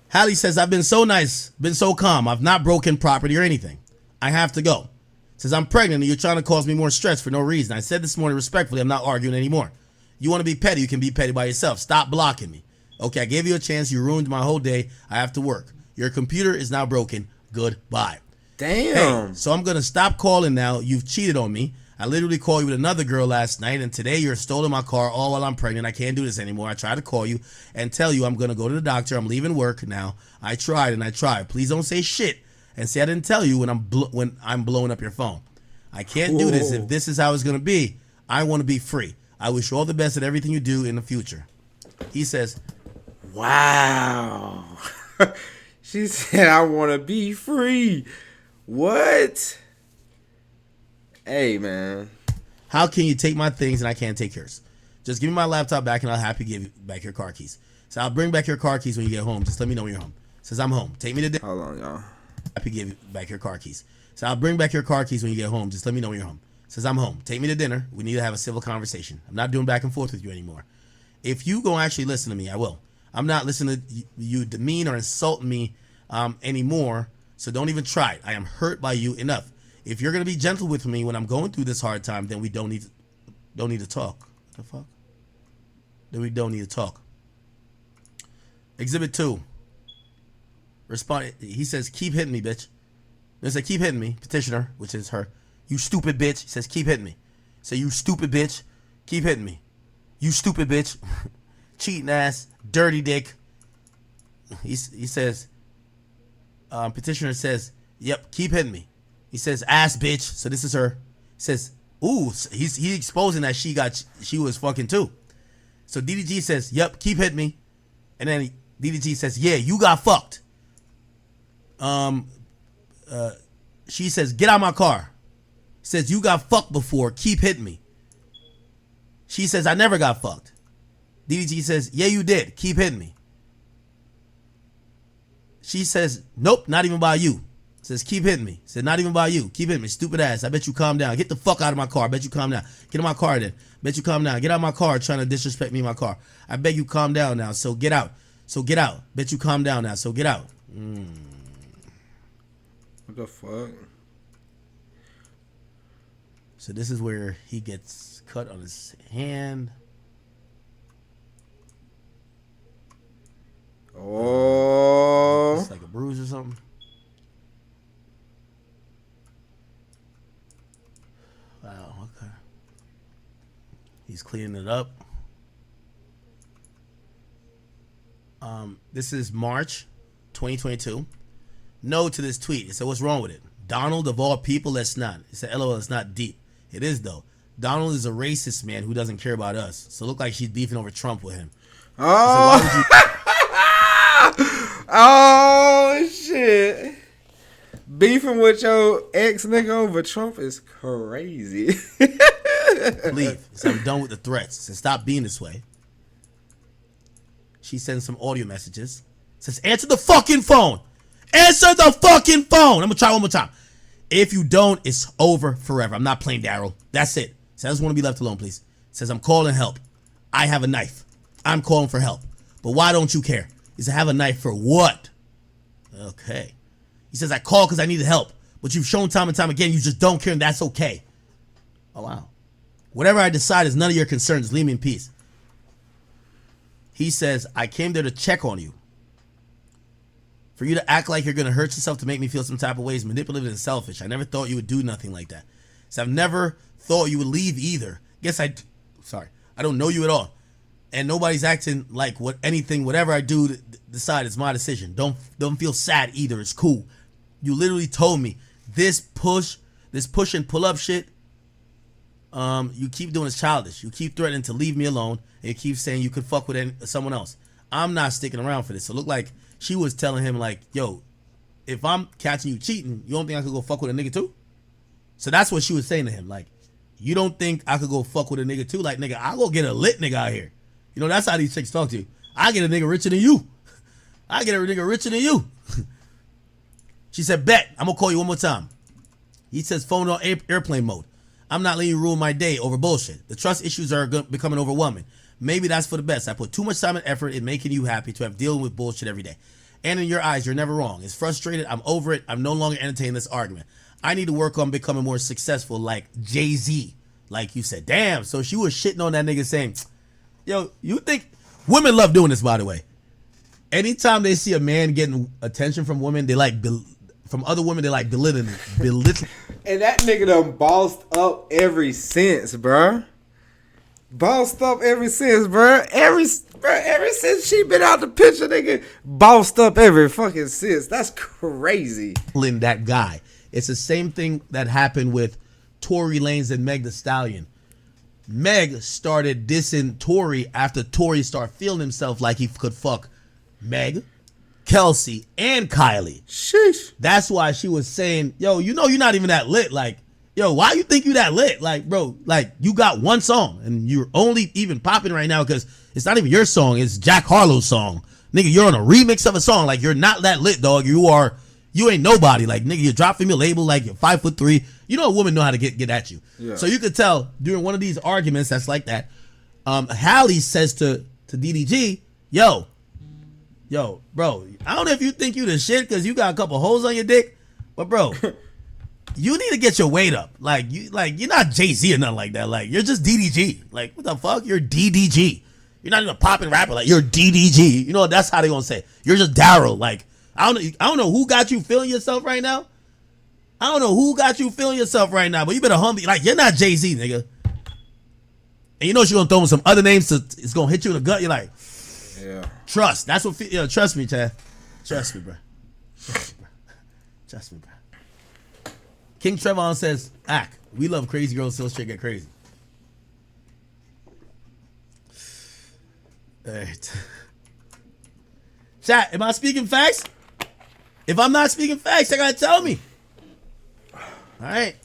Halle says, "I've been so nice, been so calm. I've not broken property or anything. I have to go." Says, "I'm pregnant and you're trying to cause me more stress for no reason. I said this morning respectfully, I'm not arguing anymore. You want to be petty, you can be petty by yourself. Stop blocking me. Okay, I gave you a chance. You ruined my whole day. I have to work. Your computer is now broken. Goodbye." Damn. Hey, so I'm going to stop calling now. You've cheated on me. I literally called you with another girl last night, and today you're stolen my car all while I'm pregnant. I can't do this anymore. I tried to call you and tell you I'm going to go to the doctor. I'm leaving work now. I tried and I tried. Please don't say shit and say I didn't tell you when I'm blowing up your phone. I can't do this. If this is how it's going to be, I want to be free. I wish you all the best at everything you do in the future. He says, wow. She said, "I want to be free." What? Hey, man. "How can you take my things and I can't take yours? Just give me my laptop back and I'll happy give you back your car keys." So "I'll bring back your car keys when you get home. Just let me know when you're home." Says, "I'm home. Take me to dinner." Hold on, y'all. Happy give you back your car keys. So "I'll bring back your car keys when you get home. Just let me know when you're home." Says, "I'm home. Take me to dinner. We need to have a civil conversation. I'm not doing back and forth with you anymore. If you gonna actually listen to me, I will. I'm not listening to you demean or insult me anymore. So don't even try it. I am hurt by you enough. If you're gonna be gentle with me when I'm going through this hard time, then we don't need to talk." What the fuck? Then we don't need to talk. Exhibit 2. Respond. He says, "Keep hitting me, bitch." They say, "Keep hitting me." Petitioner, which is her. "You stupid bitch." He says, "Keep hitting me." Say, "You stupid bitch. Keep hitting me. You stupid bitch." Cheating ass, dirty dick. He says, petitioner says, "Yep, keep hitting me." He says, "Ass bitch." So this is her. He says, "Ooh," he's exposing that she was fucking too. So DDG says, "Yep, keep hitting me." And then DDG says, "Yeah, you got fucked." She says, "Get out my car." He says, "You got fucked before. Keep hitting me." She says, "I never got fucked." DDG says, "Yeah, you did. Keep hitting me." She says, "Nope, not even by you." Says, "Keep hitting me." Said, "Not even by you. Keep hitting me. Stupid ass. I bet you calm down. Get the fuck out of my car. I bet you calm down. Get in my car then. Bet you calm down. Get out of my car trying to disrespect me in my car. I beg you calm down now. So get out. So get out. Bet you calm down now. So get out." What the fuck? So this is where he gets cut on his hand. Oh. It's like a bruise or something. Wow, okay. He's cleaning it up. This is March 2022. No to this tweet. It said, "What's wrong with it? Donald, of all people, that's not." It said, "LOL, it's not deep." It is, though. Donald is a racist man who doesn't care about us. So it looked like she's beefing over Trump with him. Oh. Oh, shit. beefing with your ex nigga over Trump is crazy. Leave. So I'm done with the threats. So stop being this way. She sends some audio messages. Says, answer the fucking phone. Answer the fucking phone. I'm gonna try one more time. If you don't, it's over forever. I'm not playing Daryl. That's it. So I just want to be left alone, please. Says, I'm calling help. I have a knife. I'm calling for help. But why don't you care? He said, have a knife for what? Okay. He says, I called because I needed help. But you've shown time and time again you just don't care, and that's okay. Oh, wow. Whatever I decide is none of your concerns. Leave me in peace. He says, I came there to check on you. For you to act like you're going to hurt yourself to make me feel some type of way is manipulative and selfish. I never thought you would do nothing like that. So I've never thought you would leave either. I don't know you at all. And nobody's acting like whatever I do to decide is my decision. Don't feel sad either. It's cool. You literally told me this push and pull up shit, you keep doing is childish. You keep threatening to leave me alone, and you keep saying you could fuck with someone else. I'm not sticking around for this. So it looked like she was telling him like, yo, if I'm catching you cheating, you don't think I could go fuck with a nigga too? So that's what she was saying to him. Like, you don't think I could go fuck with a nigga too? Like, nigga, I'll go get a lit nigga out here. You know, that's how these chicks talk to you. I get a nigga richer than you. I get a nigga richer than you. She said, bet. I'm going to call you one more time. He says, phone on airplane mode. I'm not letting you ruin my day over bullshit. The trust issues are becoming overwhelming. Maybe that's for the best. I put too much time and effort in making you happy to have dealing with bullshit every day. And in your eyes, you're never wrong. It's frustrated. I'm over it. I'm no longer entertaining this argument. I need to work on becoming more successful like Jay-Z. Like you said. Damn. So she was shitting on that nigga saying, yo, you think... Women love doing this, by the way. Anytime they see a man getting attention from women, they like... From other women, they like belittling. And that nigga done bossed up ever since, bruh. Bossed up ever since, bruh. Ever since she been out the picture, nigga, bossed up ever fucking since. That's crazy. That guy. It's the same thing that happened with Tory Lanez and Meg Thee Stallion. Meg started dissing Tory after Tory started feeling himself like he could fuck Meg, Kelsey, and Kylie. Sheesh. That's why she was saying, yo, you know you're not even that lit. Like, yo, why you think you that lit? Like, bro, like, you got one song, and you're only even popping right now because it's not even your song. It's Jack Harlow's song. Nigga, you're on a remix of a song. Like, you're not that lit, dog. You ain't nobody. Like, nigga, you drop from your label, like, you're 5'3". You know a woman know how to get at you. Yeah. So you could tell during one of these arguments that's like that, Halle says to DDG, yo, bro, I don't know if you think you the shit because you got a couple holes on your dick, but bro, you need to get your weight up. Like you're not Jay-Z or nothing like that. Like, you're just DDG. Like, what the fuck? You're DDG. You're not even a popping rapper. Like, you're DDG. You know, that's how they gonna say it. You're just Daryl. Like, I don't know who got you feeling yourself right now. I don't know who got you feeling yourself right now, but you better humble. Like, you're not Jay-Z, nigga. And you know she's gonna throw in some other names. It's gonna hit you in the gut. You're like, yeah. Trust. That's what. Trust me, Chad. Trust me, bro. Trust me, bro. King Trevon says, "Ack, we love crazy girls. So shit get crazy." All right. Chat. Am I speaking facts? If I'm not speaking facts, they gotta tell me. All right.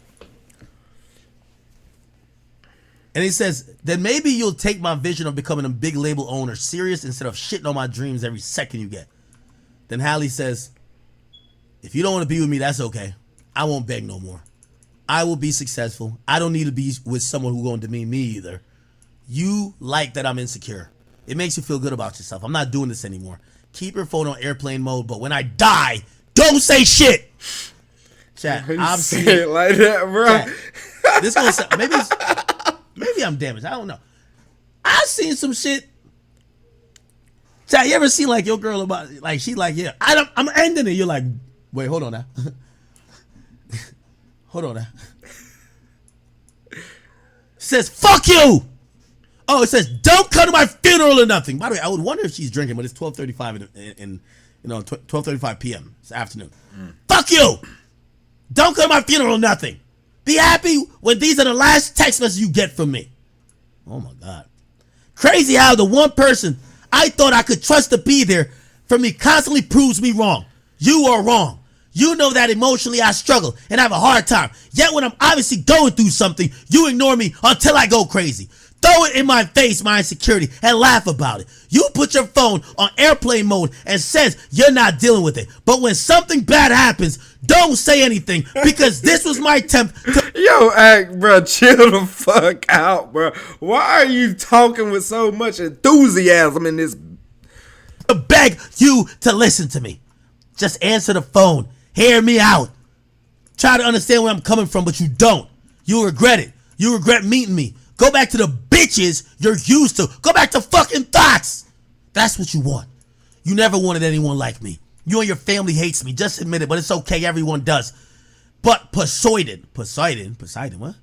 And he says, then maybe you'll take my vision of becoming a big label owner serious instead of shitting on my dreams every second you get. Then Halle says, if you don't want to be with me, that's okay. I won't beg no more. I will be successful. I don't need to be with someone who's going to demean me either. You like that I'm insecure. It makes you feel good about yourself. I'm not doing this anymore. Keep your phone on airplane mode, but when I die, don't say shit. Chat, I'm seeing it like that, bro. Chat, this gonna sound, maybe I'm damaged. I don't know. I've seen some shit. Chat, you ever seen like your girl about like she like, yeah, I'm ending it. You're like, wait, hold on now. Hold on now. Says fuck you. Oh, it says don't come to my funeral or nothing. By the way, I would wonder if she's drinking, but it's 12:35 in 12:35 p.m. It's afternoon. Fuck you. Don't come to my funeral or nothing. Be happy when these are the last text messages you get from me. Oh my God. Crazy how the one person I thought I could trust to be there for me constantly proves me wrong. You are wrong. You know that emotionally I struggle and have a hard time. Yet when I'm obviously going through something, you ignore me until I go crazy. Throw it in my face, my insecurity, and laugh about it. You put your phone on airplane mode and says you're not dealing with it. But when something bad happens, don't say anything because this was my attempt to... Yo, bro, chill the fuck out, bro. Why are you talking with so much enthusiasm in this? To beg you to listen to me. Just answer the phone. Hear me out. Try to understand where I'm coming from, but you don't. You regret it. You regret meeting me. Go back to the bitches you're used to. Go back to fucking thoughts. That's what you want. You never wanted anyone like me. You and your family hates me. Just admit it, but it's okay. Everyone does. But Poseidon, what?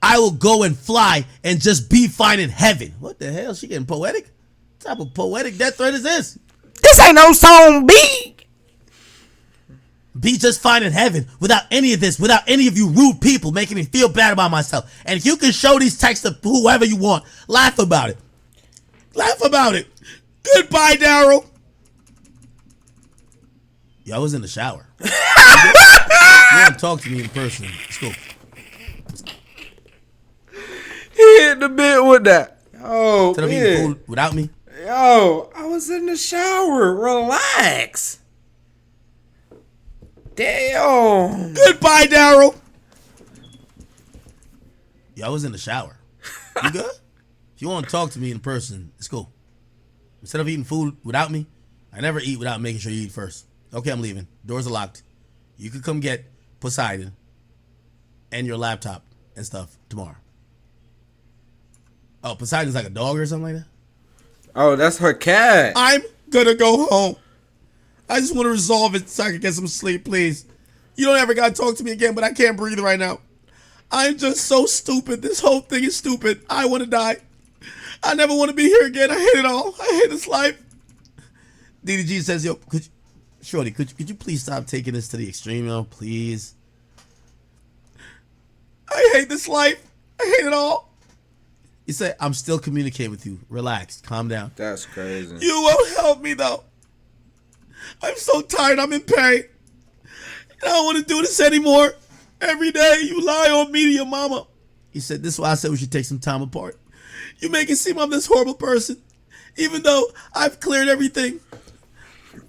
I will go and fly and just be fine in heaven. What the hell? She getting poetic? What type of poetic death threat is this? This ain't no song, B. Be just fine in heaven without any of this, without any of you rude people making me feel bad about myself. And if you can show these texts to whoever you want, laugh about it. Laugh about it. Goodbye, Daryl. Yo, I was in the shower. You want to talk to me in person. Let's go. He hit the bit with that. Oh, Instead of eating food without me. Yo, I was in the shower. Relax. Damn. Goodbye, Daryl. Yo, I was in the shower. You good? If you want to talk to me in person, it's cool. Instead of eating food without me, I never eat without making sure you eat first. Okay, I'm leaving. Doors are locked. You can come get Poseidon and your laptop and stuff tomorrow. Oh, Poseidon's like a dog or something like that? Oh, that's her cat. I'm gonna go home. I just want to resolve it so I can get some sleep, please. You don't ever gotta talk to me again, but I can't breathe right now. I'm just so stupid. This whole thing is stupid. I want to die. I never want to be here again. I hate it all. I hate this life. DDG says, yo, Shorty, could you please stop taking this to the extreme, yo, please? I hate this life. I hate it all. He said, I'm still communicating with you. Relax. Calm down. That's crazy. You won't help me, though. I'm so tired. I'm in pain. I don't want to do this anymore. Every day you lie on me to your mama. He said, this is why I said we should take some time apart. You make it seem I'm this horrible person. Even though I've cleared everything.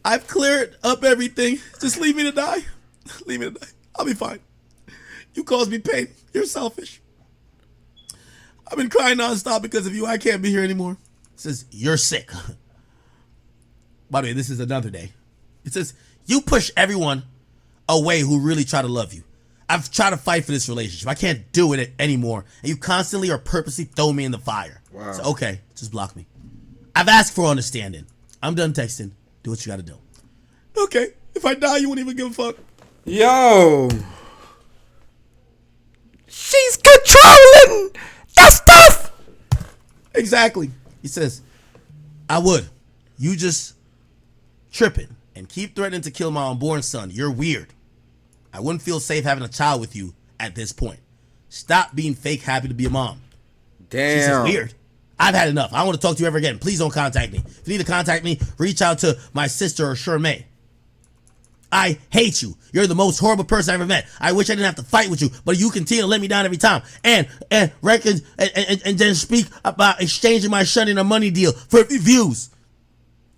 I've cleared up everything. Just leave me to die. Leave me to die. I'll be fine. You caused me pain. You're selfish. I've been crying nonstop because of you. I can't be here anymore. It says, you're sick. By the way, this is another day. It says, you push everyone away who really try to love you. I've tried to fight for this relationship. I can't do it anymore. And you constantly or purposely throw me in the fire. Wow. So, okay, just block me. I've asked for understanding. I'm done texting. Do what you gotta do. Okay, if I die, you won't even give a fuck. Yo. She's controlling the stuff. Exactly. He says, I would. You just tripping and keep threatening to kill my unborn son. You're weird. I wouldn't feel safe having a child with you at this point. Stop being fake happy to be a mom. Damn. She says, weird. I've had enough. I don't want to talk to you ever again. Please don't contact me. If you need to contact me, reach out to my sister or Shermay. I hate you. You're the most horrible person I ever met. I wish I didn't have to fight with you, but you continue to let me down every time. And then speak about exchanging my shunning a money deal for views.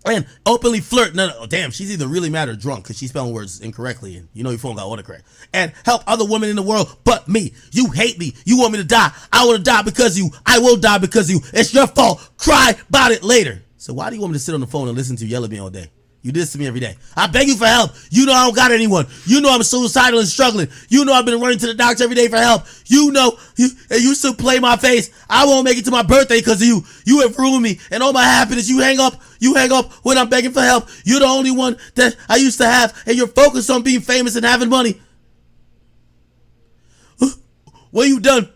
And openly flirt. No, damn, she's either really mad or drunk because she's spelling words incorrectly. And you know your phone got autocorrect. And help other women in the world but me. You hate me. You want me to die. I want to die because of you. I will die because of you. It's your fault. Cry about it later. So why do you want me to sit on the phone and listen to you yell at me all day? You do this to me every day. I beg you for help. You know I don't got anyone. You know I'm suicidal and struggling. You know I've been running to the doctor every day for help. You know you still play my face. I won't make it to my birthday because of you. You have ruined me and all my happiness. You hang up when I'm begging for help. You're the only one that I used to have, and you're focused on being famous and having money. When you done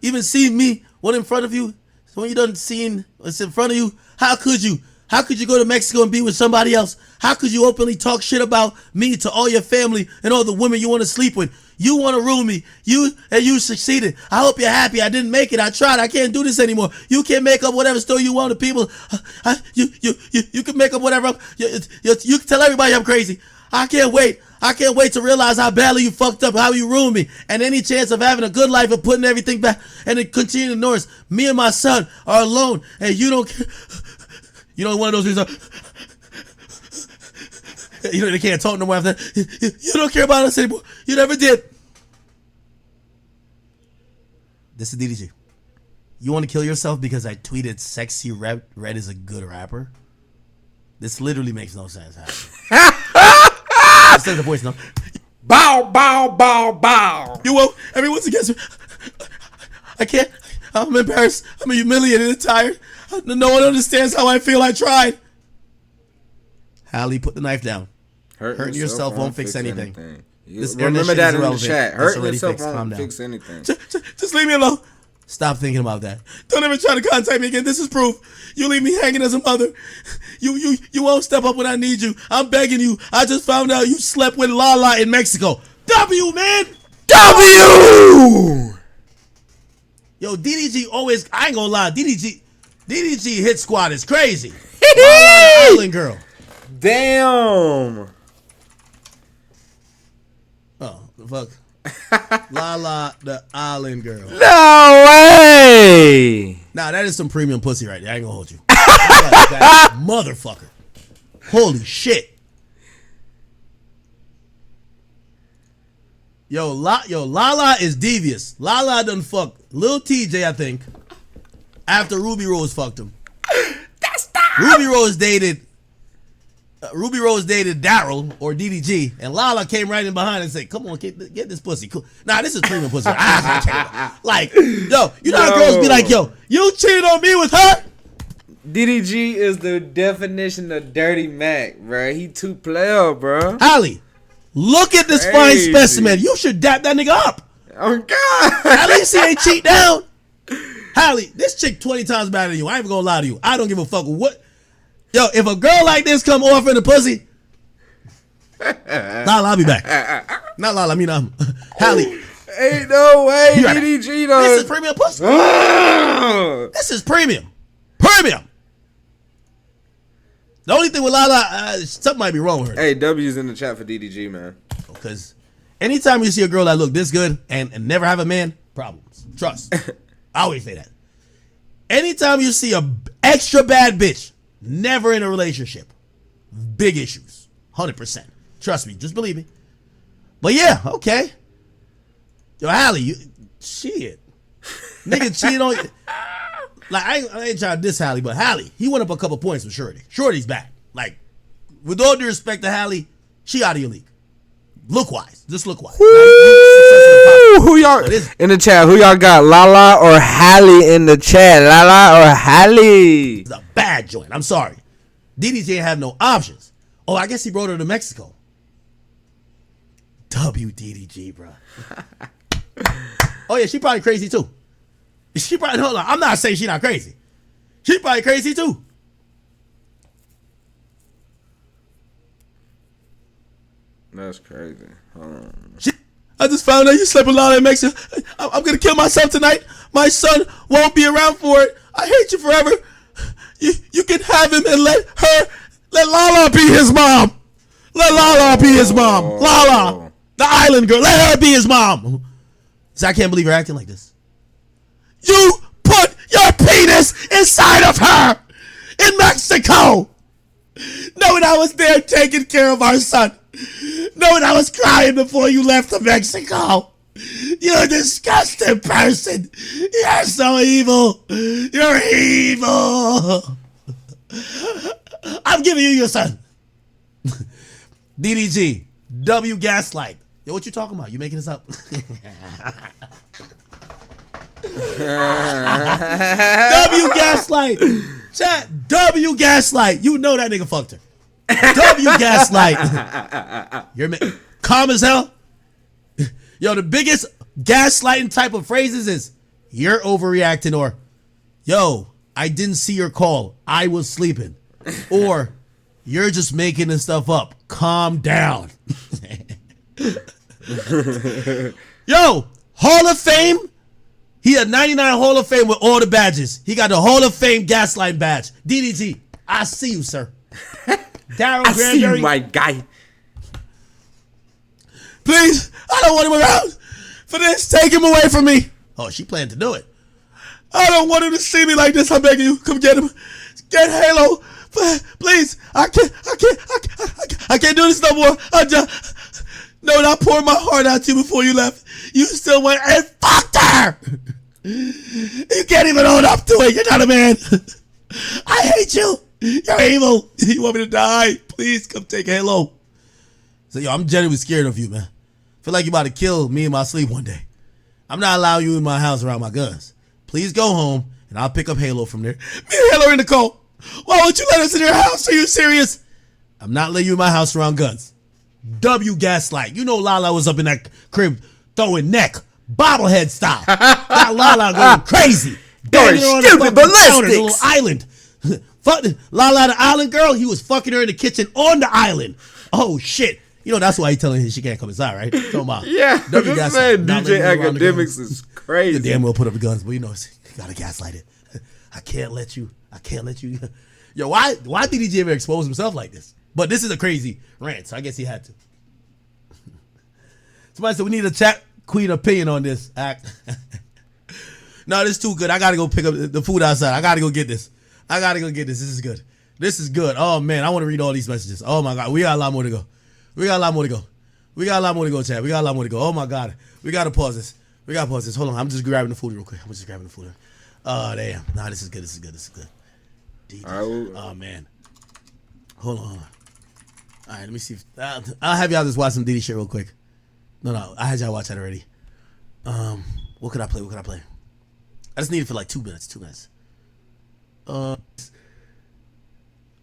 even seeing me, what in front of you? When you done seeing what's in front of you, how could you? How could you go to Mexico and be with somebody else? How could you openly talk shit about me to all your family and all the women you want to sleep with? You want to ruin me. You succeeded. I hope you're happy. I didn't make it. I tried. I can't do this anymore. You can make up whatever story you want to people. You can make up whatever. You can tell everybody I'm crazy. I can't wait. I can't wait to realize how badly you fucked up, how you ruined me, and any chance of having a good life and putting everything back and then continue to ignore us. Me and my son are alone, and you don't care. You know, one of those reasons. You know, they can't talk no more after that. You don't care about us anymore. You never did. This is DDG. You want to kill yourself because I tweeted Sexy Red is a good rapper? This literally makes no sense. Instead of the voice, no. Bow, bow, bow, bow. You won't. Everyone's against me. I can't. I'm embarrassed. I'm humiliated and tired. No one understands how I feel. I tried. Halle, put the knife down. Hurting yourself won't fix anything. Remember that in the chat. Hurting yourself won't fix anything. Just leave me alone. Stop thinking about that. Don't ever try to contact me again. This is proof. You leave me hanging as a mother. You won't step up when I need you. I'm begging you. I just found out you slept with Lala in Mexico. W, man. W. Yo, DDG always. I ain't gonna lie. DDG hit squad is crazy. Lala, Island girl. Damn. Oh, the fuck. Lala, the island girl. No way. Nah, that is some premium pussy right there. I ain't gonna hold you. That motherfucker. Holy shit. Yo, Lala is devious. Lala done fuck Lil TJ, I think, after Ruby Rose fucked him. Ruby Rose dated Daryl or DDG, and Lala came right in behind and said, "Come on, get this pussy." Cool. Nah, this is premium pussy. Like, yo, you know how girls be like, "Yo, you cheated on me with her." DDG is the definition of dirty Mac, bro. He too player, bro. Halle, look at this fine specimen. You should dap that nigga up. Oh God. At least he ain't cheat down. Halle, this chick 20 times better than you. I ain't even gonna lie to you. I don't give a fuck what. Yo, if a girl like this come offering the pussy, Lala, I'll be back. Not Lala, I mean Halle. Ain't no way, DDG though. This is premium pussy. This is premium. Premium. The only thing with Lala, something might be wrong with her. Hey, W's in the chat for DDG, man. Because anytime you see a girl that look this good and never have a man, problems. Trust. I always say that. Anytime you see a extra bad bitch, never in a relationship, big issues. 100%. Trust me. Just believe me. But yeah, okay. Yo, Halle, shit. Nigga cheated on you. Like, I ain't trying to diss Halle, but Halle, he went up a couple points with Shorty. Shorty's back. Like, with all due respect to Halle, she out of your league. Look-wise. Just look-wise. Who y'all in the chat? Who y'all got? Lala or Halle in the chat? Lala or Halle? It's a bad joint. I'm sorry. DDG ain't have no options. Oh, I guess he brought her to Mexico. WDDG, bro. Oh, yeah, she probably crazy, too. She probably, hold on, I'm not saying she not crazy. She probably crazy too. That's crazy. I just found out you slept with Lala in Mexico. I'm gonna kill myself tonight. My son won't be around for it. I hate you forever. You can have him and let Lala be his mom. Let Lala be his mom. Lala, the island girl, let her be his mom. So I can't believe you're acting like this. You put your penis inside of her in Mexico, knowing I was there taking care of our son, knowing I was crying before you left to Mexico. You're a disgusting person. You're so evil. You're evil. I'm giving you your son. DDG, W gaslight. Yo, what you talking about? You making this up? W gaslight. Chat. W gaslight. You know that nigga fucked her. W gaslight. You're calm as hell. Yo, the biggest gaslighting type of phrases is you're overreacting, or yo, I didn't see your call. I was sleeping. Or you're just making this stuff up. Calm down. Yo, Hall of Fame. He a 99 Hall of Fame with all the badges. He got the Hall of Fame gaslight badge. DDG, I see you, sir. Daryl I see Granberry. you, my guy. Please, I don't want him around for this. Take him away from me. Oh, she planned to do it. I don't want him to see me like this. I'm begging you. Come get him. Get Halo. Please. I can't do this no more. No, I poured my heart out to you before you left. You still went and fucked her. You can't even own up to it. You're not a man. I hate you. You're evil. You want me to die? Please come take Halo. So, yo, I'm genuinely scared of you, man. Feel like you're about to kill me in my sleep one day. I'm not allowing you in my house around my guns. Please go home, and I'll pick up Halo from there. Me and Halo are in the cold. Why won't you let us in your house? Are you serious? I'm not letting you in my house around guns. W gaslight. You know Lala was up in that crib throwing neck, bobblehead style. Got Lala going crazy. Going stupid ballistics. The little island. Fuck Lala, the island girl. He was fucking her in the kitchen on the island. Oh shit. You know that's why he's telling her she can't come inside, right? Yeah, W this man DJ Academics is crazy. The damn well put up the guns, but you know, you gotta gaslight it. I can't let you. Yo, why did DJ ever expose himself like this? But this is a crazy rant, so I guess he had to. Somebody said we need a chat queen opinion on this act. No, this is too good. I gotta go pick up the food outside. I gotta go get this. This is good. Oh man, I want to read all these messages. Oh my god, we got a lot more to go. Chat. We got a lot more to go. Oh my god. We gotta pause this. Hold on. I'm just grabbing the food real quick. Oh damn. Nah, this is good. Oh man. Hold on. All right, let me see. I'll have y'all just watch some DD shit real quick. No, I had y'all watch that already. What could I play? I just need it for like 2 minutes. All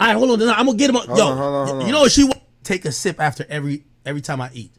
right, hold on. I'm gonna get him. Hold on. Hold on. You know what she want? Take a sip after every time I eat.